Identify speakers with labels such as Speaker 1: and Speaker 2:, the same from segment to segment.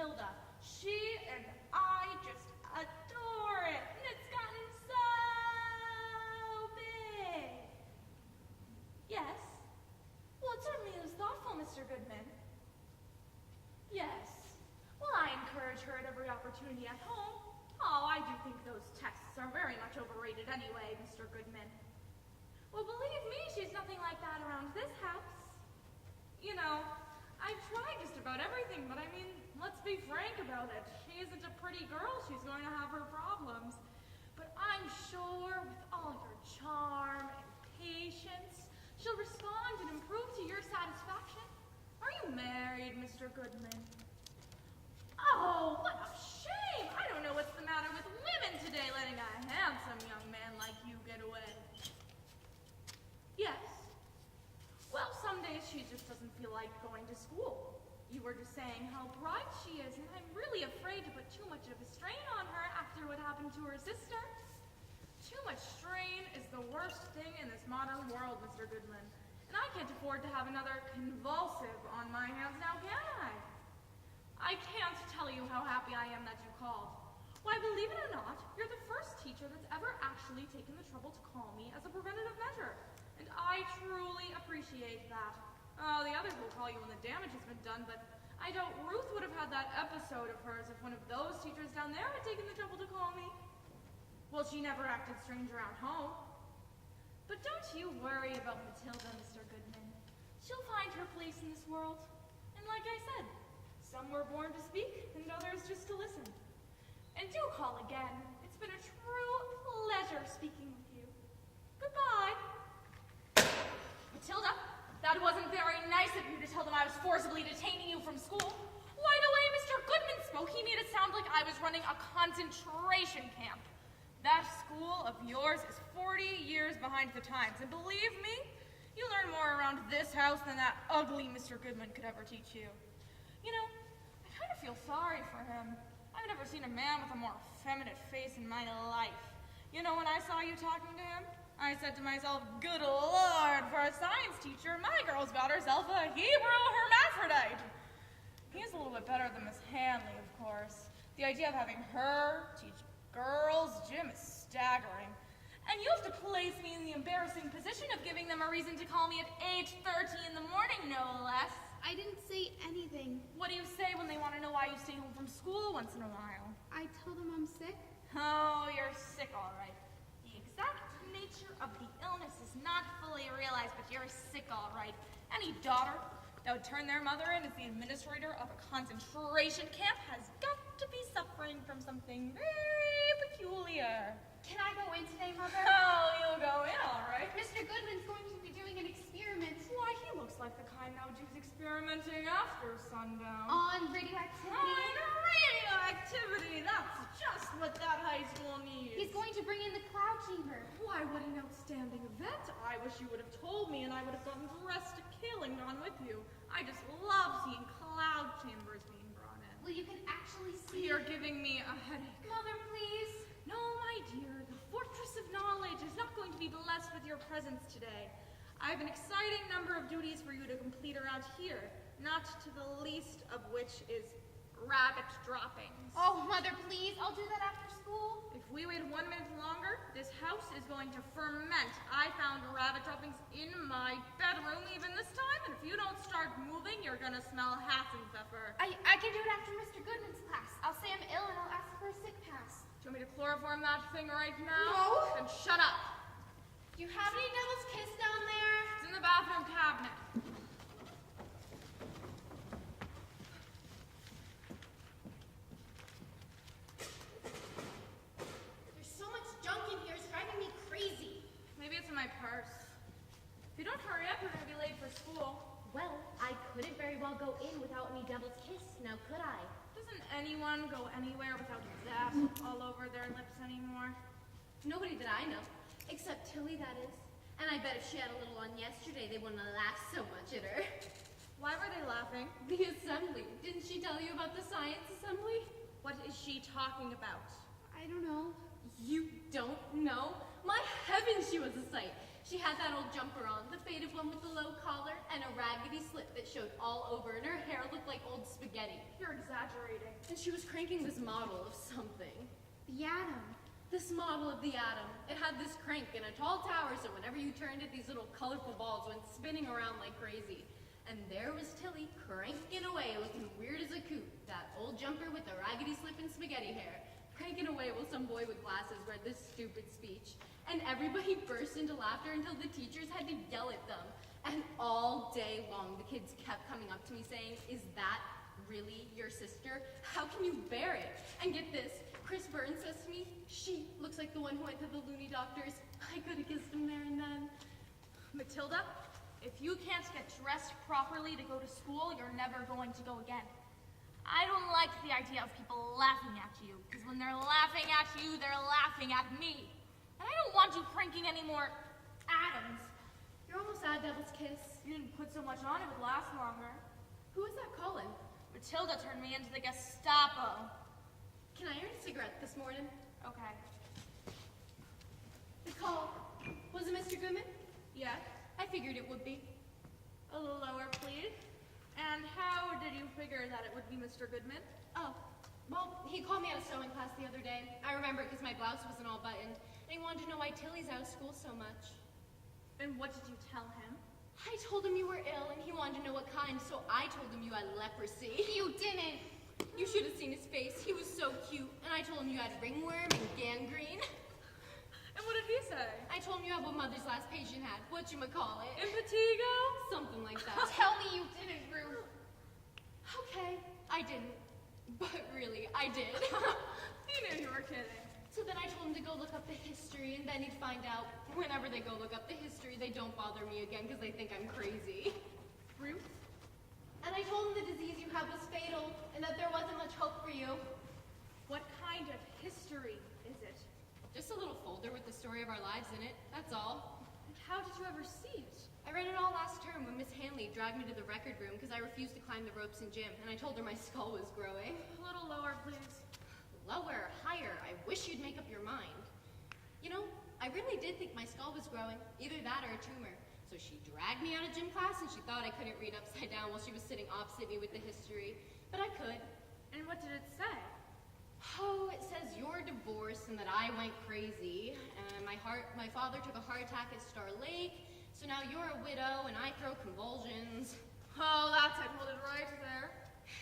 Speaker 1: Matilda. She and I just adore it, and it's gotten so big. Yes? Well, it certainly is thoughtful, Mr. Goodman. Yes. Well, I encourage her at every opportunity at home. Oh, I do think those texts are very much overrated anyway, Mr. Goodman. Well, believe me, she's nothing like that around this house. You know, I've tried just about everything, but I mean, let's be frank about it. She isn't a pretty girl. She's going to have her problems. But I'm sure with all your charm and patience, she'll respond and improve to your satisfaction. Are you married, Mr. Goodman? Oh, what a shame! I don't know what's the matter with women today, letting a handsome young man like you get away. Yes. Well, some days she just doesn't feel like going to school. You were just saying how bright she is, and I'm really afraid to put too much of a strain on her after what happened to her sister. Too much strain is the worst thing in this modern world, Mr. Goodman. And I can't afford to have another convulsive on my hands now, can I? I can't tell you how happy I am that you called. Why, believe it or not, you're the first teacher that's ever actually taken the trouble to call me as a preventative measure. And I truly appreciate that. Oh, the others will call you when the damage has been done, but I doubt Ruth would have had that episode of hers if one of those teachers down there had taken the trouble to call me. Well, she never acted strange around home. But don't you worry about Matilda, Mr. Goodman. She'll find her place in this world. And like I said, some were born to speak, and others just to listen. And do call again. It's been a true pleasure speaking with you. Goodbye. Matilda, that wasn't very nice of you to tell them I was forcibly detaining you from school. Why, the way Mr. Goodman spoke, he made it sound like I was running a concentration camp. That school of yours is 40 years behind the times, and believe me, you learn more around this house than that ugly Mr. Goodman could ever teach you. You know, I kind of feel sorry for him. I've never seen a man with a more effeminate face in my life. You know, when I saw you talking to him, I said to myself, good Lord, for a science teacher, my girl's got herself a Hebrew hermaphrodite. He's a little bit better than Miss Hanley, of course. The idea of having her teach girls' gym is staggering. And you have to place me in the embarrassing position of giving them a reason to call me at 8:30 in the morning, no less.
Speaker 2: I didn't say anything.
Speaker 1: What do you say when they want to know why you stay home from school once in a while?
Speaker 2: I tell them I'm sick.
Speaker 1: Oh, you're sick, all right. The exact nature of the illness is not fully realized, but you're sick, all right. Any daughter that would turn their mother in as the administrator of a concentration camp has got to be suffering from something very peculiar.
Speaker 2: Can I go in today, Mother?
Speaker 1: Oh, you'll go in, all right.
Speaker 2: Mr. Goodman's going to be doing an experiment.
Speaker 1: Why, he looks like the kind that would do his experimenting after sundown.
Speaker 2: On radioactivity.
Speaker 1: On radioactivity! That's just what that high school needs.
Speaker 2: He's going to bring in the cloud chamber.
Speaker 1: Why, what an outstanding event. I wish you would have told me, and I would have gotten dressed to kill and gone with you. I just love seeing cloud chambers being brought in.
Speaker 2: Well, you can actually see...
Speaker 1: You're giving me a headache.
Speaker 2: Mother, please.
Speaker 1: No, my dear, the fortress of knowledge is not going to be blessed with your presence today. I have an exciting number of duties for you to complete around here, not to the least of which is rabbit droppings.
Speaker 2: Oh, Mother, please. I'll do that after school.
Speaker 1: If we wait 1 minute longer, this house is going to ferment. I found rabbit droppings in my bedroom even this time, and if you don't start moving, you're gonna smell Hassenpfeffer.
Speaker 2: I can do it after Mr. Goodman's class. I'll say I'm ill and I'll ask for a sick pass.
Speaker 1: Do you want me to chloroform that thing right now?
Speaker 2: No.
Speaker 1: Then shut up.
Speaker 2: Do you have any Devil's Kiss down there?
Speaker 1: It's in the bathroom cabinet.
Speaker 2: There's so much junk in here. It's driving me crazy.
Speaker 1: Maybe it's in my purse. If you don't hurry up, you're going to be late for school.
Speaker 3: Well, I couldn't very well go in without any Devil's Kiss, now could I?
Speaker 1: Doesn't anyone go anywhere without that all over their lips anymore?
Speaker 3: Nobody that I know. Except Tilly, that is. And I bet if she had a little on yesterday, they wouldn't have laughed so much at her.
Speaker 1: Why were they laughing?
Speaker 3: The assembly. Didn't she tell you about the science assembly?
Speaker 1: What is she talking about?
Speaker 2: I don't know.
Speaker 3: You don't know? My heavens, she was a sight. She had that old jumper on, the faded one with the low collar, and a raggedy slip that showed all over, and her hair looked like old spaghetti.
Speaker 1: You're exaggerating.
Speaker 3: And she was cranking this model of something.
Speaker 2: The Atom.
Speaker 3: This model of the Atom. It had this crank in a tall tower, so whenever you turned it, these little colorful balls went spinning around like crazy. And there was Tilly cranking away, looking weird as a coot. That old jumper with the raggedy slip and spaghetti hair. Cranking away while some boy with glasses read this stupid speech. And everybody burst into laughter until the teachers had to yell at them. And all day long, the kids kept coming up to me saying, "Is that really your sister? How can you bear it?" And get this, Chris Burns says to me, "She looks like the one who went to the loony doctors." I could have kissed him there and then.
Speaker 1: Matilda, if you can't get dressed properly to go to school, you're never going to go again. I don't like the idea of people laughing at you, because when they're laughing at you, they're laughing at me. And I don't want you cranking any more atoms.
Speaker 3: You're almost at Devil's Kiss.
Speaker 1: You didn't put so much on, it would last longer.
Speaker 3: Who was that calling?
Speaker 1: Matilda turned me into the Gestapo.
Speaker 3: Can I earn a cigarette this morning?
Speaker 1: Okay.
Speaker 3: The call. Was it Mr. Goodman?
Speaker 1: Yes?
Speaker 3: I figured it would be.
Speaker 1: A little lower, please. And how did you figure that it would be Mr. Goodman?
Speaker 3: Oh, well, he called me out of sewing class the other day. I remember it because my blouse wasn't all buttoned. And he wanted to know why Tilly's out of school so much.
Speaker 1: And what did you tell him?
Speaker 3: I told him you were ill and he wanted to know what kind, so I told him you had leprosy.
Speaker 2: You didn't.
Speaker 3: You should have seen his face. He was so cute. And I told him you had ringworm and gangrene.
Speaker 1: And what did he say?
Speaker 3: I told him you had what Mother's last patient had. Whatchamacallit?
Speaker 1: Impetigo?
Speaker 3: Something like that.
Speaker 2: Tell me you didn't, Rue.
Speaker 3: Okay, I didn't. But really, I did.
Speaker 1: He knew you were kidding.
Speaker 3: So then I told him to go look up the history, and then he'd find out whenever they go look up the history, they don't bother me again because they think I'm crazy.
Speaker 1: Ruth?
Speaker 3: And I told him the disease you have was fatal, and that there wasn't much hope for you.
Speaker 1: What kind of history is it?
Speaker 3: Just a little folder with the story of our lives in it, that's all.
Speaker 1: And how did you ever see it?
Speaker 3: I read it all last term when Miss Hanley dragged me to the record room because I refused to climb the ropes in gym, and I told her my skull was growing.
Speaker 1: A little lower, please.
Speaker 3: Lower, higher, I wish you'd make up your mind. You know, I really did think my skull was growing, either that or a tumor. So she dragged me out of gym class and she thought I couldn't read upside down while she was sitting opposite me with the history. But I could.
Speaker 1: And what did it say?
Speaker 3: Oh, it says you're divorced and that I went crazy. And my father took a heart attack at Star Lake. So now you're a widow and I throw convulsions.
Speaker 1: Oh, that's it. Hold it right there.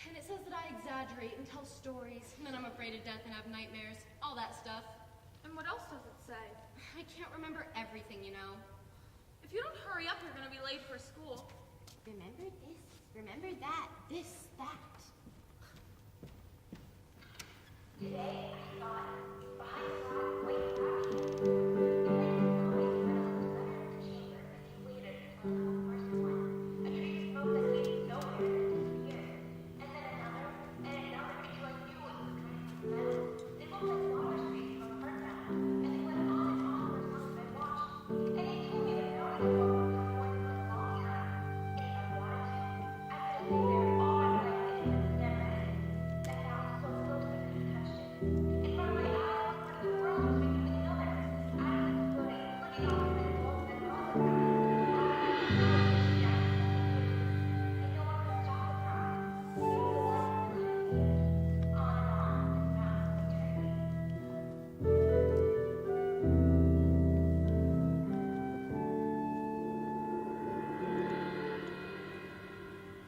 Speaker 3: And it says that I exaggerate and tell stories, and that I'm afraid of death and have nightmares, all that stuff.
Speaker 1: And what else does it say?
Speaker 3: I can't remember everything, you know.
Speaker 1: If you don't hurry up, you're going to be late for school.
Speaker 3: Remember this, remember that, this, that.
Speaker 4: Today, I thought, behind the lock, waiting back here. The chamber deflated until the first one. A tree smoke that leads nowhere disappeared. And then another, until I knew it was coming from the metal. They looked like water streaks from a down. And they went on and on for as long as I watched. And they told me that no one could walk with someone for a long time. And if I wanted to, I could stay there all my life and it would never end. That sounds so close I couldn't touch it. In front of my eyes, the world was becoming another. I was exploding, living off the walls and walls of them. And no one could stop the crowd. It was a life for 2 years. On and on, past eternity.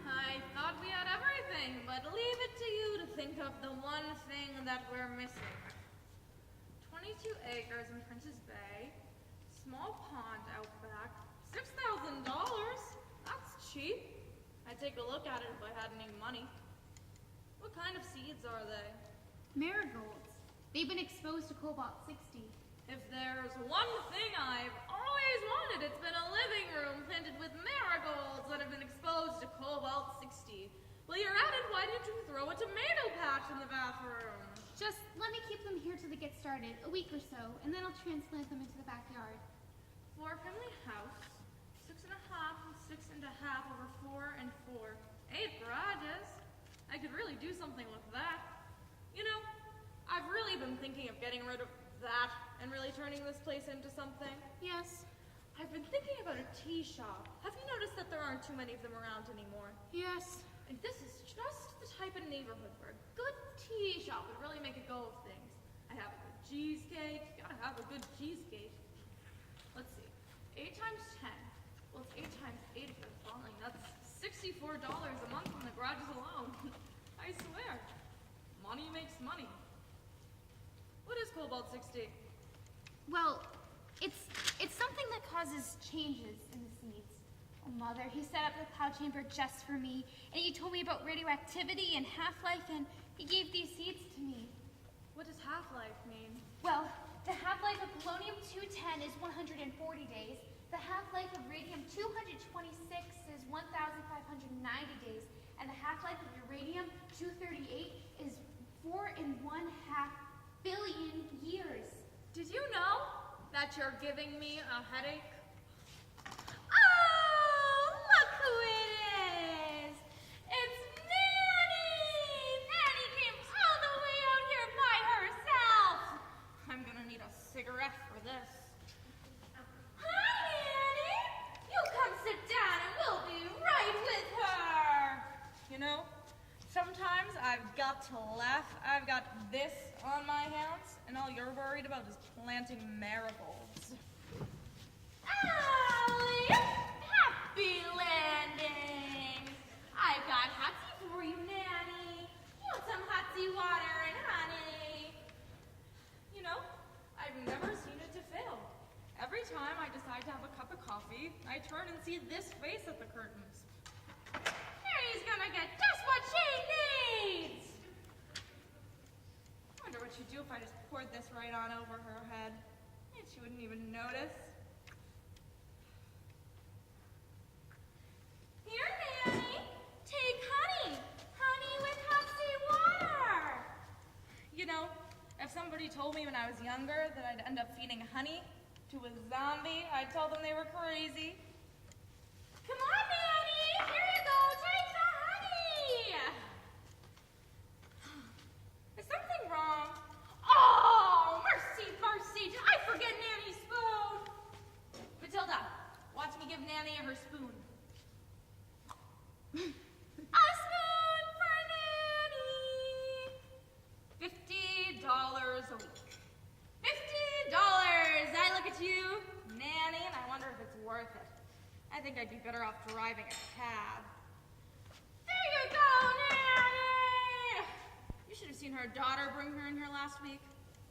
Speaker 1: I thought we had everything, but leave it to you to think of the one thing that we're missing. 22 acres in Prince's Bay, small pond out back, $6,000. That's cheap. I'd take a look at it if I had any money. What kind of seeds are they?
Speaker 2: Marigolds. They've been exposed to cobalt 60.
Speaker 1: If there's one thing I've always wanted, it's been a living room planted with marigolds that have been exposed to cobalt 60. Well, you're at it, why didn't you throw a tomato patch in the bathroom?
Speaker 2: Just let me keep them here till they get started, a week or so, and then I'll transplant them into the backyard.
Speaker 1: 4-family house, 6.5 and 6.5 over 4 and 4. 8 garages. I could really do something with that. You know, I've really been thinking of getting rid of that and really turning this place into something.
Speaker 2: Yes.
Speaker 1: I've been tea shop. Have you noticed that there aren't too many of them around anymore?
Speaker 3: Yes.
Speaker 1: And this is just the type of neighborhood where a good tea shop would really make a go of things. I have a good cheesecake. You gotta have a good cheesecake. Let's see. 8 times 10. Well, it's 8 times 8 if you're falling. That's $64 a month from the garages alone. I swear. Money makes money. What is Cobalt 60?
Speaker 2: Well, it's something that causes changes in the seeds. Oh, Mother, he set up the cloud chamber just for me, and he told me about radioactivity and half-life, and he gave these seeds to me.
Speaker 1: What does half-life mean?
Speaker 2: Well, the half-life of polonium-210 is 140 days. The half-life of radium-226 is 1,590 days. And the half-life of uranium-238 is 4.5 billion years.
Speaker 1: Did you know that you're giving me a headache?
Speaker 2: Oh, look who it is! It's Nanny! Nanny came all the way out here by herself!
Speaker 1: I'm gonna need a cigarette for this.
Speaker 2: Hi, Nanny! You come sit down and we'll be right with her!
Speaker 1: You know, sometimes I've got to laugh. I've got this on my hands, and all you're worried about is planting marigolds.
Speaker 2: Allie! Happy landing! I've got hot tea for you, Nanny. You want some hot tea water and honey?
Speaker 1: You know, I've never seen it to fail. Every time I decide to have a cup of coffee, I turn and see this face at the curtains.
Speaker 2: Nanny's gonna get just what she needs!
Speaker 1: I wonder what she'd do if I just poured this right on over her head. And she wouldn't even notice.
Speaker 2: Here, Nanny, take honey. Honey with hot tea water.
Speaker 1: You know, if somebody told me when I was younger that I'd end up feeding honey to a zombie, I'd tell them they were crazy.
Speaker 2: Come on, Nanny. Here you go. Take the honey.
Speaker 1: Is something wrong?
Speaker 2: Oh, mercy, mercy. Did I forget Nanny's spoon?
Speaker 1: Matilda, watch me give Nanny her spoon.
Speaker 2: A spoon for Nanny.
Speaker 1: $50 a week. $50! I look at you, Nanny, and I wonder if it's worth it. I think I'd be better off driving a cab.
Speaker 2: There you go, Nanny.
Speaker 1: You should have seen her daughter bring her in here last week.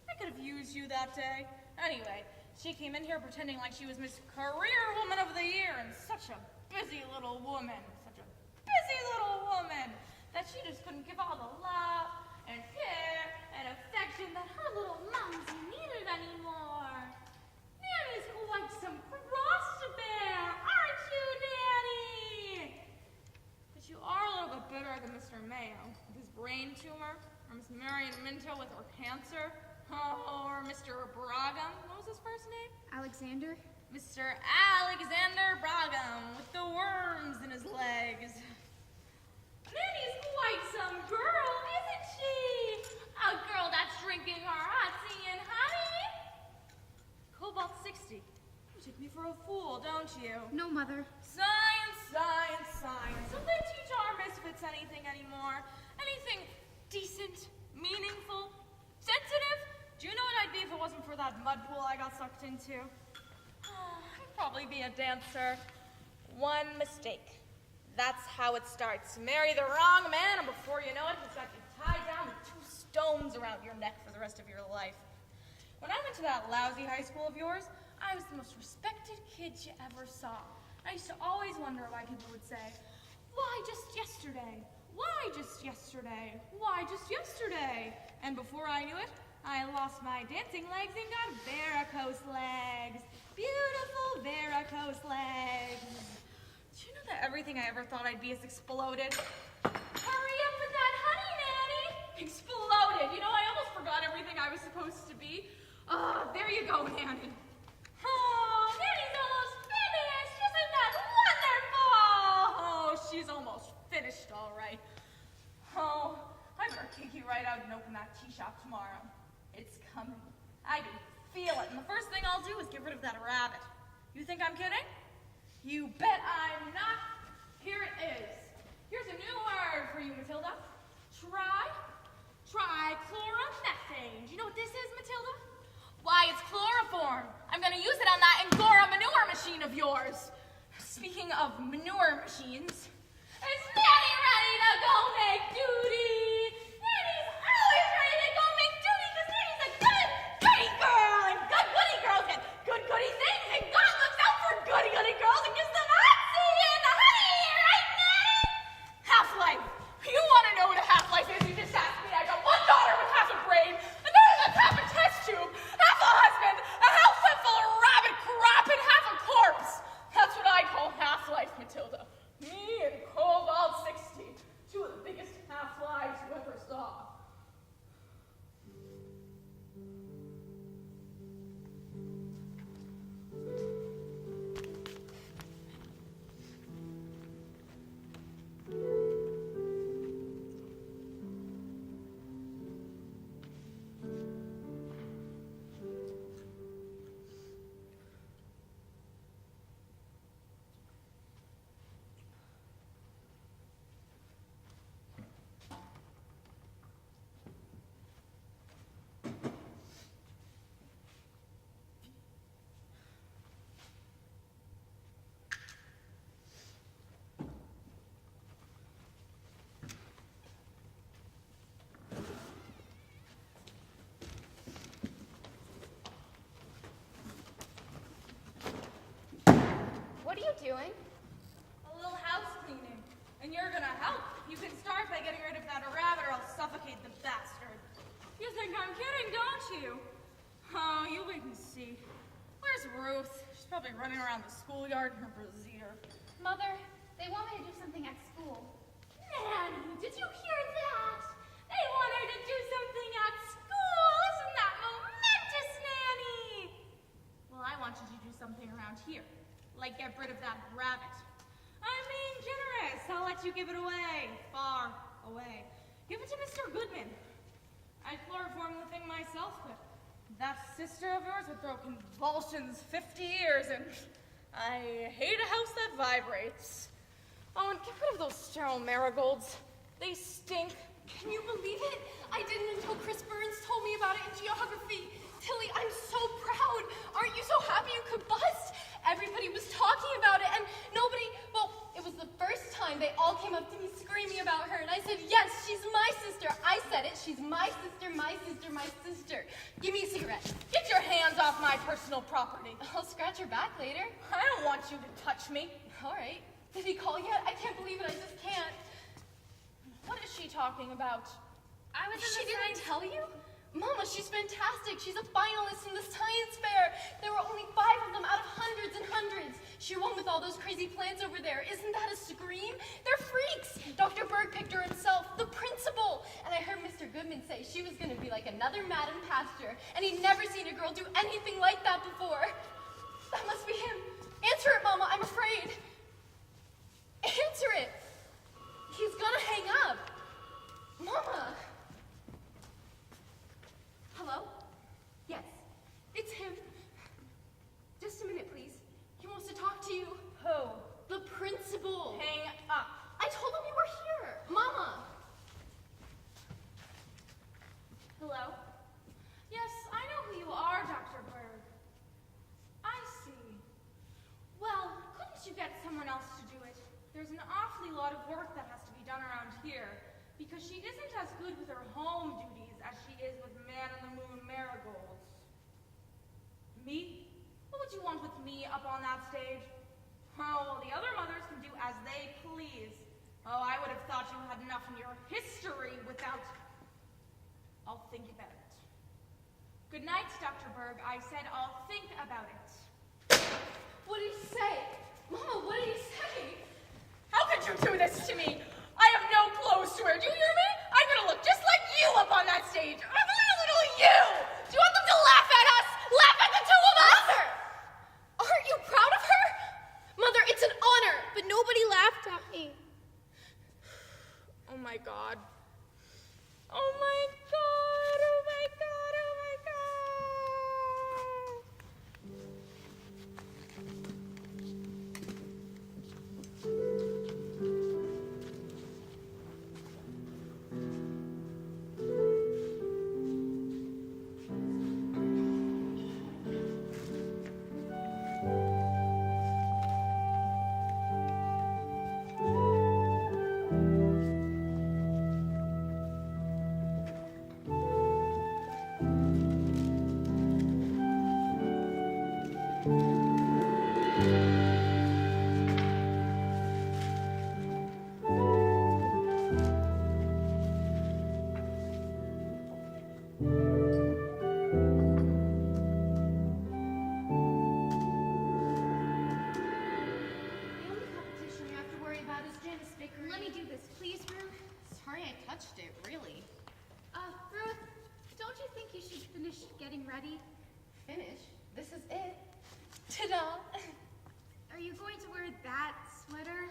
Speaker 1: I could have used you that day. Anyway, she came in here pretending like she was Miss Career Woman of the Year, and such a busy little woman, that she just couldn't give all the love and care and affection that her little mumsy needed anymore. Nanny's quite some cross to bear, aren't you, Nanny? But you are a little bit bitter than Mr. Mayo with his brain tumor, or Miss Marion Minto with her cancer, or Mr. Bragum. What was his first name?
Speaker 2: Alexander?
Speaker 1: Mr. Alexander Bragum with the worms in his legs.
Speaker 2: Nanny's quite some girl, isn't she? A girl that's drinking her hot tea and honey.
Speaker 1: Cobalt 60. You take me for a fool, don't you?
Speaker 2: No, Mother.
Speaker 1: Science, science, science. Don't they teach our misfits anything anymore? Anything decent, meaningful, sensitive? Do you know what I'd be if it wasn't for that mud pool I got sucked into? I'd probably be a dancer. One mistake. That's how it starts. Marry the wrong man, and before you know it, he's got you tied down with 2 stones around your neck for the rest of your life. When I went to that lousy high school of yours, I was the most respected kid you ever saw. I used to always wonder why people would say, why just yesterday? Why just yesterday? Why just yesterday? And before I knew it, I lost my dancing legs and got varicose legs. Beautiful varicose legs. Do you know that everything I ever thought I'd be has exploded?
Speaker 2: Hurry up with that honey, Nanny.
Speaker 1: Exploded! You know, I almost forgot everything I was supposed to be. There you go, Nanny.
Speaker 2: Oh, Nanny's almost finished. Isn't that wonderful?
Speaker 1: Oh, she's almost finished, all right. Oh, I better kick you right out and open that tea shop tomorrow. It's coming. I can feel it, and the first thing I'll do is get rid of that rabbit. You think I'm kidding? You bet I'm not. Here it is. Here's a new word for you, Matilda. Trichloromethane. Do you know what this is, Matilda? Why, it's chloroform. I'm going to use it on that Angora manure machine of yours. Speaking of manure machines, is Nanny ready to go make duty? Nanny's always ready to go make duty because Nanny's a good goody girl, and good goody girls get good goody things, and God looks out for goody goody girls and gives them hot tea and the honey, right, Nanny? Half-life. You want to know what a half-life is? You just ask me. I got one daughter with half a brain, and there's a half a test tube, half a husband, a house full of rabbit crap, and half a corpse. That's what I call half-life, Matilda. Me and Cobalt 60, two of the biggest half-lives you ever saw.
Speaker 2: What are you doing?
Speaker 1: A little house cleaning. And you're gonna help. You can start by getting rid of that rabbit or I'll suffocate the bastard. You think I'm kidding, don't you? Oh, you wait and see. Where's Ruth? She's probably running around the schoolyard in her brassiere.
Speaker 2: Mother, they want me to do something at school.
Speaker 1: Nanny, did you hear that? They want her to do something at school. Isn't that momentous, Nanny? Well, I want you to do something around here. Like get rid of that rabbit. I'm being generous. I'll let you give it away. Far away. Give it to Mr. Goodman. I'd chloroform the thing myself, but that sister of yours would throw convulsions 50 years, and I hate a house that vibrates. Oh, and get rid of those sterile marigolds. They stink.
Speaker 3: Can you believe it? I didn't until Chris Burns told me about it in geography. Tilly, I'm so proud. Aren't you so happy you could bust? Everybody was talking about it, and nobody, well, it was the first time they all came up to me screaming about her, and I said, yes, she's my sister. I said it. She's my sister, my sister, my sister. Give me a cigarette.
Speaker 1: Get your hands off my personal property.
Speaker 3: I'll scratch your back later.
Speaker 1: I don't want you to touch me.
Speaker 3: All right. Did he call yet? I can't believe it. I just can't.
Speaker 1: What is she talking about?
Speaker 2: I was in
Speaker 3: She
Speaker 2: the
Speaker 3: didn't
Speaker 2: science...
Speaker 3: tell you? Mama, she's fantastic. She's a finalist in the science fair. There were only 5 of them out of hundreds and hundreds. She won with all those crazy plants over there. Isn't that a scream? They're freaks. Dr. Berg picked her himself, the principal. And I heard Mr. Goodman say she was going to be like another Madam Pastor, and he'd never seen a girl do anything like that before. That must be him. Answer it, Mama. I'm afraid. Answer it. He's gonna hang up. Mama. Hello? Yes, it's him. Just a minute, please. He wants to talk to you.
Speaker 1: Who?
Speaker 3: The principal.
Speaker 1: Hang up.
Speaker 3: I told him you were here. Mama.
Speaker 1: Hello? Yes, I know who you are, Dr. Berg. I see. Well, couldn't you get someone else to do it? There's an awfully lot of work that has to be done around here, because she isn't as good with her home duties as she is with Man on the Moon Marigolds. Me? What would you want with me up on that stage? Oh, well, the other mothers can do as they please. Oh, I would have thought you had enough in your history without... I'll think about it. Good night, Dr. Berg. I said I'll think about it.
Speaker 3: What did he say? Mama, what did he say?
Speaker 1: How could you do this to me? I have no clothes to wear. Do you hear me? I'm gonna look just like you up on that stage. I'm a little you. Do you want them to laugh at us? Laugh at the two of us?
Speaker 3: Mother! Aren't you proud of her? Mother, it's an honor, but nobody laughed at me.
Speaker 1: Oh my God. Oh my God. Oh my God. Oh my God.
Speaker 3: The only competition you have to worry about is Janice Vickery.
Speaker 2: Let me do this, please, Ruth.
Speaker 3: Sorry I touched it, really.
Speaker 2: Ruth, don't you think you should finish getting ready?
Speaker 3: Finish? This is it. Ta-da!
Speaker 2: Are you going to wear that sweater?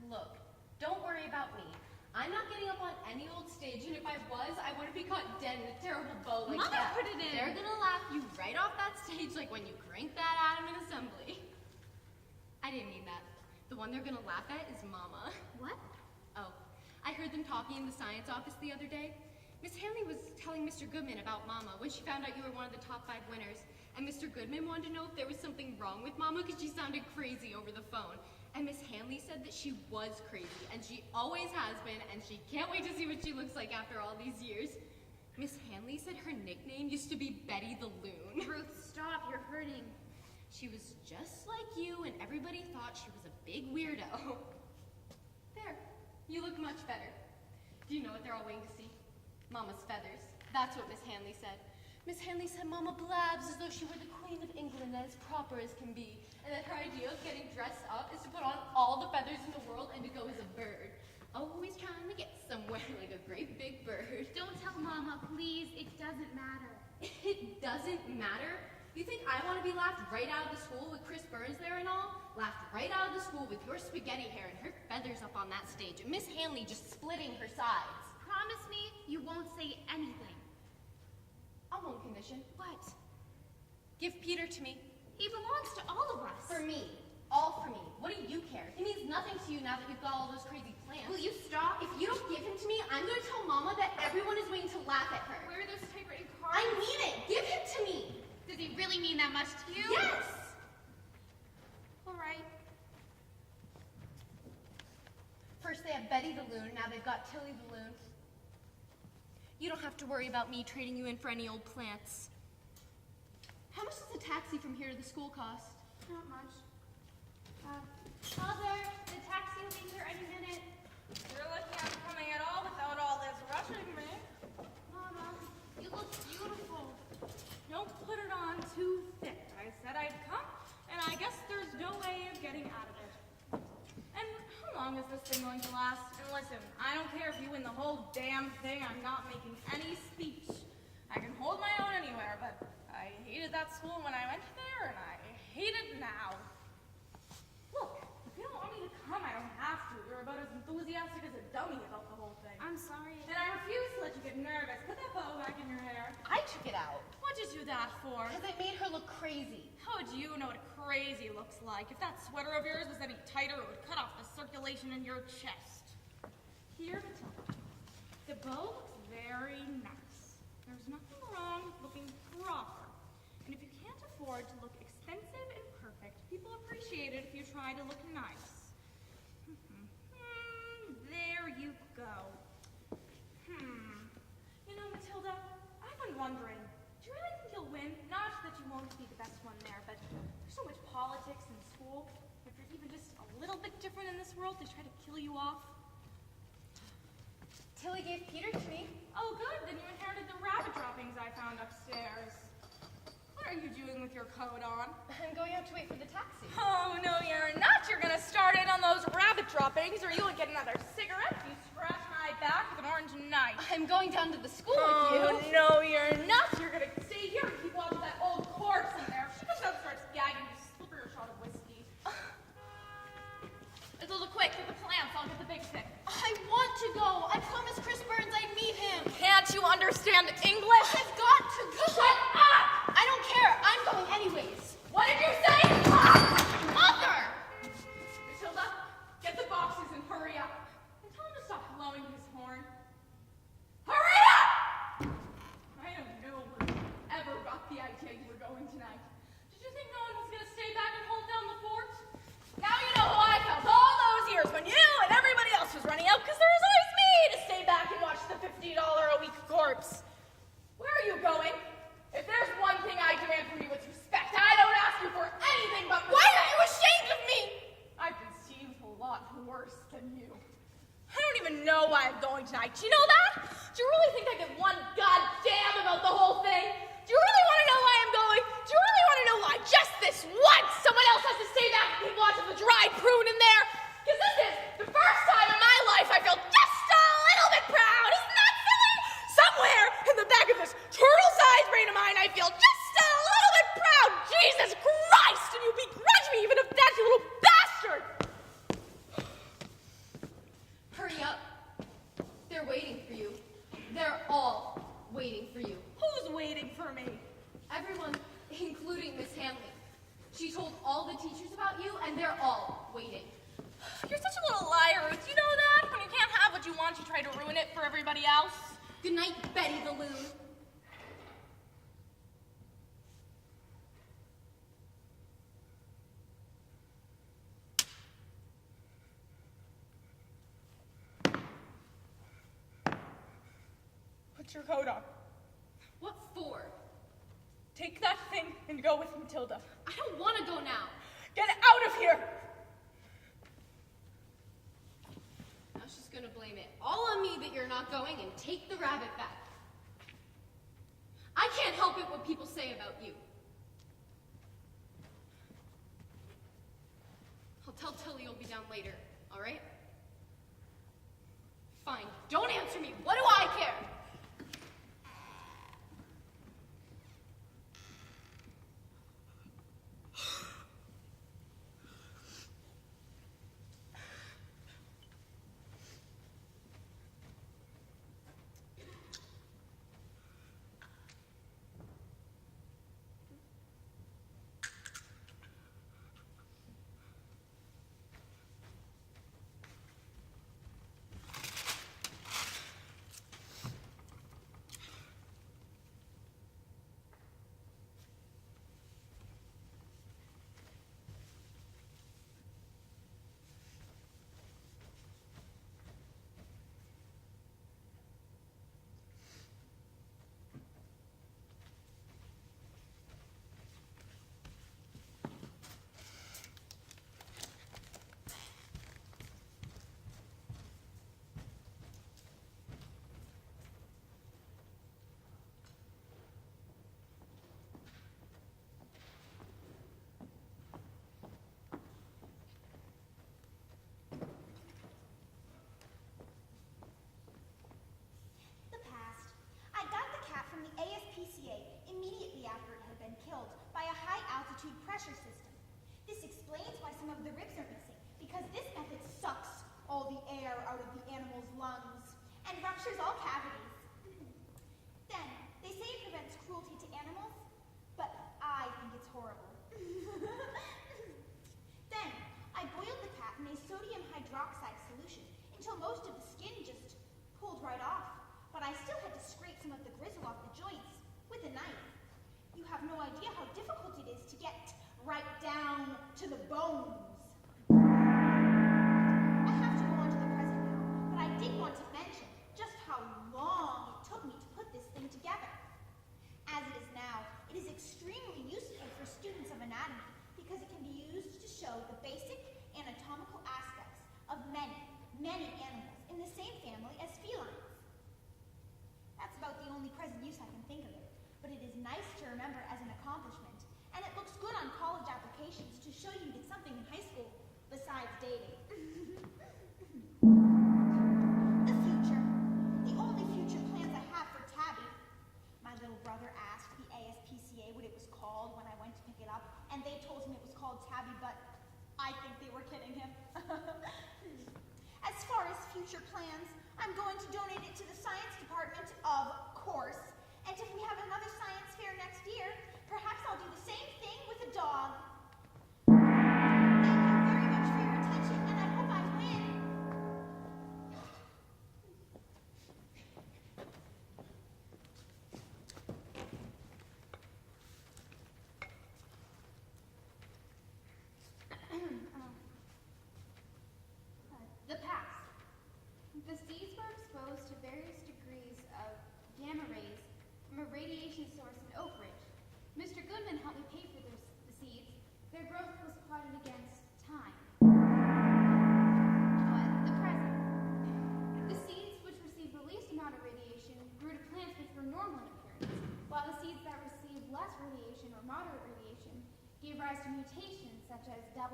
Speaker 3: Look, don't worry about me. I'm not getting up on any old stage, and if I was, I wouldn't be caught dead in a terrible bow like
Speaker 2: Mother
Speaker 3: that.
Speaker 2: put it in.
Speaker 3: They're gonna laugh you right off that stage like when you crank that atom in assembly. I didn't mean that. The one they're gonna laugh at is Mama.
Speaker 2: What?
Speaker 3: Oh, I heard them talking in the science office the other day. Miss Hanley was telling Mr. Goodman about Mama when she found out you were one of the top 5 winners. And Mr. Goodman wanted to know if there was something wrong with Mama because she sounded crazy over the phone. And Miss Hanley said that she was crazy, and she always has been, and she can't wait to see what she looks like after all these years. Miss Hanley said her nickname used to be Betty the Loon.
Speaker 2: Ruth, stop, you're hurting.
Speaker 3: She was just like you, and everybody thought she was a big weirdo. There, you look much better. Do you know what they're all waiting to see? Mama's feathers. That's what Miss Hanley said. Miss Hanley said Mama blabs as though she were the Queen of England, as proper as can be, and that her idea of getting dressed up is to put on all the feathers in the world and to go as a bird. Always trying to get somewhere like a great big bird.
Speaker 2: Don't tell Mama, please. It doesn't matter.
Speaker 3: It doesn't matter? You think I want to be laughed right out of the school with Chris Burns there and all? Laughed right out of the school with your spaghetti hair and her feathers up on that stage, and Miss Hanley just splitting her sides.
Speaker 2: Promise me you won't say anything.
Speaker 3: On one condition.
Speaker 2: What?
Speaker 3: Give Peter to me.
Speaker 2: He belongs to all of us.
Speaker 3: For me. All for me. What do you care? He means nothing to you now that you've got all those crazy plans.
Speaker 2: Will you stop?
Speaker 3: If you don't give him to me, I'm going to tell Mama that everyone is waiting to laugh at her.
Speaker 2: Where are those typewritten cards?
Speaker 3: I mean it! Give him to me!
Speaker 2: Does he really mean that much to you?
Speaker 3: Yes!
Speaker 2: All right.
Speaker 3: First they have Betty the Loon, now they've got Tilly the Loon. You don't have to worry about me trading you in for any old plants. How much does a taxi from here to the school cost?
Speaker 2: Not much. Mother, the taxi will be here any minute.
Speaker 1: You're lucky I'm coming at all without all this rushing me.
Speaker 2: Mama, you look beautiful.
Speaker 1: Don't put it on too thick. I said I'd come, and I guess there's no way of getting out of it. And how long is this thing going to last? And listen, I don't care if you win the whole damn thing. I'm not making any speech. I can hold my own anywhere, but I hated that school when I went there, and I hate it now. Look, if you don't want me to come, I don't have to. You're about as enthusiastic as a dummy about the whole thing.
Speaker 2: I'm sorry.
Speaker 1: And I refuse to let you get nervous. Put that bow back in your hair.
Speaker 3: I took it out.
Speaker 1: What'd you do that for?
Speaker 3: Because it made her look crazy.
Speaker 1: How would you know what crazy looks like? If that sweater of yours was any tighter, it would cut off the circulation in your chest. Here, Matilda. The bow looks very nice. There's nothing wrong with looking proper. And if you can't afford to look expensive and perfect, people appreciate it if you try to look nice. There you go. You know, Matilda, I've been wondering, do you really think you'll win? Not that you won't be the best one there, but there's so much politics in school. If you're even just a little bit different in this world, they try to kill you off.
Speaker 3: Tilly gave Peter to me.
Speaker 1: Oh, good. Then you inherited the rabbit droppings I found upstairs. What are you doing with your coat on?
Speaker 3: I'm going out to wait for the taxi.
Speaker 1: Oh, no, you're not. You're going to start in on those rabbit droppings, or you'll get another cigarette if you scratch my back with an orange knife.
Speaker 3: I'm going down to the school
Speaker 1: Oh,
Speaker 3: with you.
Speaker 1: no, you're not. You're going to stay here and keep watching that old corpse in there. If she comes out and starts gagging, you slip her a shot of whiskey. Matilda, quick, get the plants. I'll get the big stick.
Speaker 3: I want to go. I promised Chris Burns I'd meet him.
Speaker 1: Can't you understand English?
Speaker 3: I've got to go.
Speaker 1: Shut up!
Speaker 3: I don't care. I'm going anyways.
Speaker 1: What did you say?
Speaker 3: Mother!
Speaker 1: Matilda, get the boxes and hurry up. And tell him to stop blowing his horn. Hurry up! tonight. Do you know that? Do you really think I give one goddamn about the whole thing? Do you really want to know why I'm going? Do you really want to know why just this once someone else has to stay back and keep watching the dried prune in there? Because this is the first time in my life I feel just a little bit proud. Isn't that silly? Somewhere in the back of this turtle-sized brain of mine, I feel just a little bit proud. Jesus Christ! And you begrudge me even if that's you little bastard!
Speaker 3: Hurry up. They're waiting for you. They're all waiting for you.
Speaker 1: Who's waiting for me?
Speaker 3: Everyone, including Miss Hanley. She told all the teachers about you, and they're all waiting.
Speaker 1: You're such a little liar, Ruth. You know that? When you can't have what you want, you try to ruin it for everybody else.
Speaker 3: Good night, Betty the Loon.
Speaker 1: Put your coat on.
Speaker 3: What for?
Speaker 1: Take that thing and go with Matilda.
Speaker 3: I don't want to go now.
Speaker 1: Get out of here!
Speaker 3: Now she's gonna blame it all on me that you're not going and take the rabbit back. I can't help it what people say about you. I'll tell Tilly you'll be down later, all right? Fine, don't answer me. What do I care?
Speaker 2: pressure system. This explains why some of the ribs are missing, because this method sucks all the air out of the animal's lungs and ruptures all cavities. Then, they say it prevents cruelty to animals, but I think it's horrible. Then, I boiled the cat in a sodium hydroxide solution until most of the skin just pulled right off, but I still had to scrape some of the gristle off the joints with a knife. You have no idea how difficult it is to get right down to the bones. I have to go on to the present now, but I did want to mention just how long it took me to put this thing together. As it is now, it is extremely useful for students of anatomy because it can be used to show the basic anatomical aspects of many, many animals in the same family as felines. That's about the only present use I can think of it, but it is nice to remember as an accomplishment, and it looks good on college applications to show you did something in high school besides dating. The future. The only future plans I have for Tabby. My little brother asked the ASPCA what it was called when I went to pick it up, and they told him it was called Tabby, but I think they were kidding him. As far as future plans, I'm going to donate it to the science department, of course, and if we have another science fair next year, perhaps I'll do the same thing with a dog. Thank you very much for your attention, and I hope I win. The past. The seeds were exposed to various degrees of gamma rays from a radiation source in Oak Ridge. Mr. Goodman helped me pay for the seeds. Their growth was plotted against time. The present. The seeds, which received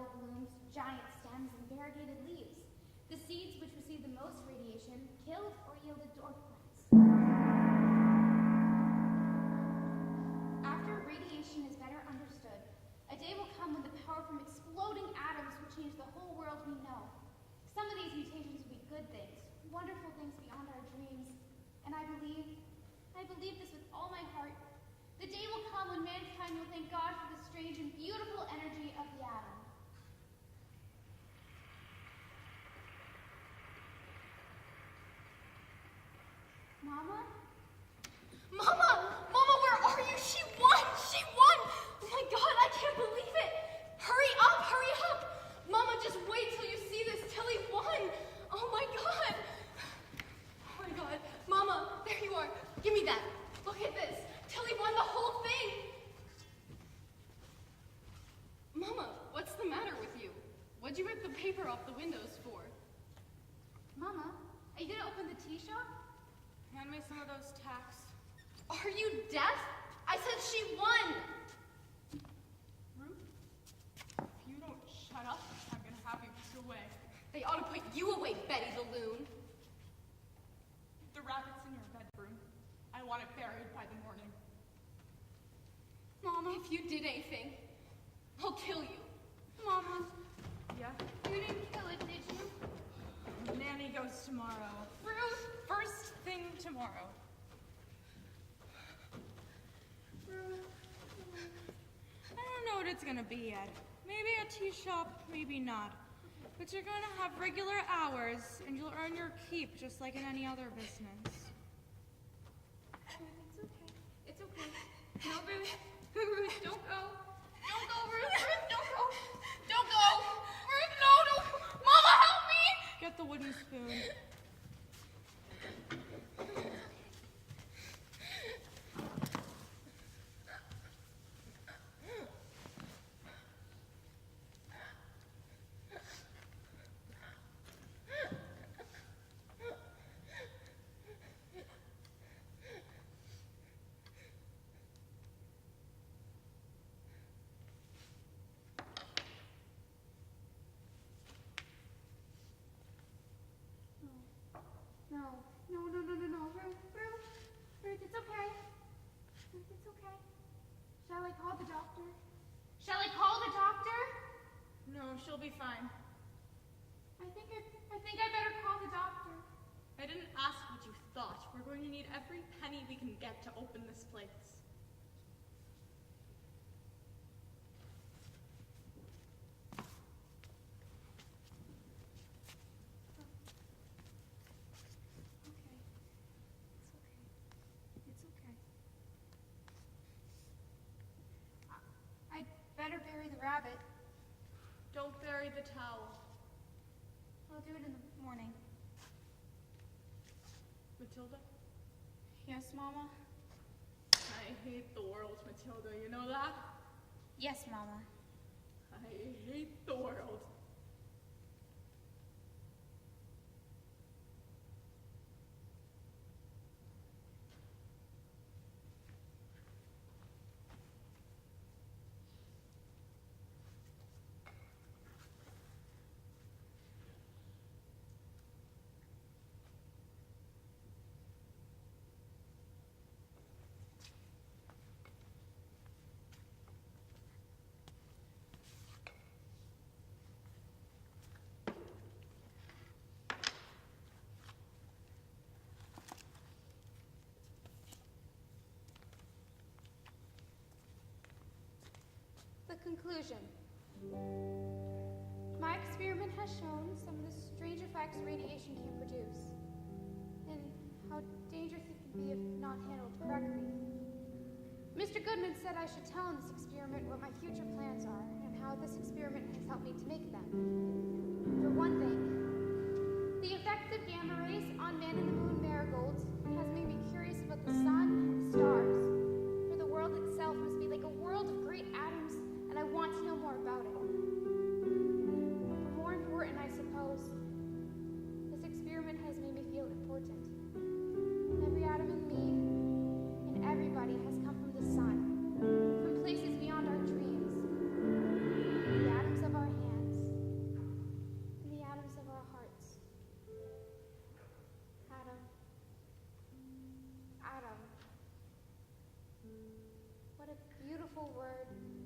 Speaker 2: wild blooms, giant stems, and variegated leaves. The seeds which receive the most radiation killed or yielded dwarf plants. After radiation is better understood, a day will come when the power from exploding atoms will change the whole world we know. Some of these mutations will be good things, wonderful things beyond our dreams. And I believe this with all my heart. The day will come when mankind will thank God for the strange and beautiful energy of the atom. Mama?
Speaker 3: Mama! Mama, where are you? She won! She won! Oh my God, I can't believe it! Hurry up! Hurry up! Mama, just wait till you see this. Tilly won! Oh my God! Oh my God. Mama, there you are. Give me that. Look at this. Tilly won the whole thing. Mama, what's the matter with you? What'd you rip the paper off the windows for?
Speaker 2: Mama, are you gonna open the tea shop?
Speaker 1: Hand me some of those tacks.
Speaker 3: Are you deaf? I said she won!
Speaker 1: Ruth, if you don't shut up, I'm gonna have you put away.
Speaker 3: They ought to put you away, Betty the Loon.
Speaker 1: The rabbit's in your bedroom. I want it buried by the morning.
Speaker 3: Mama, if you did anything, I'll kill you.
Speaker 1: Mama. Yeah?
Speaker 2: You didn't kill it, did you?
Speaker 1: Nanny goes tomorrow.
Speaker 2: Ruth!
Speaker 1: First thing tomorrow. I don't know what it's gonna be yet. Maybe a tea shop, maybe not. But you're gonna have regular hours, and you'll earn your keep just like in any other business.
Speaker 2: It's okay. It's okay. No, Ruth. Ruth, don't go. Don't go, Ruth. Ruth, don't go. Don't go. Ruth, no, no. Mama, help me.
Speaker 1: Get the wooden spoon.
Speaker 2: No. Ruth, it's okay. Ruth, it's okay. Shall I call the doctor? Shall I call the doctor?
Speaker 1: No, she'll be fine.
Speaker 2: I think I better call the doctor.
Speaker 1: I didn't ask what you thought. We're going to need every penny we can get to open this place.
Speaker 2: I'd better bury the rabbit.
Speaker 1: Don't bury the towel.
Speaker 2: I'll do it in the morning.
Speaker 1: Matilda?
Speaker 2: Yes, Mama?
Speaker 1: I hate the world, Matilda. You know that?
Speaker 2: Yes, Mama.
Speaker 1: I hate the world.
Speaker 2: The conclusion. My experiment has shown some of the strange effects radiation can produce, and how dangerous it can be if not handled correctly. Mr. Goodman said I should tell in this experiment what my future plans are, and how this experiment has helped me to make them. For one thing, the effects of gamma rays on man in the moon marigolds has made me curious about the sun and the stars, for the world itself must be like a world of great atoms, and I want to know more about it. But more important, I suppose, this experiment has made me feel important. Every atom in me, and everybody has come from the sun, from places beyond our dreams. The atoms of our hand What a beautiful word.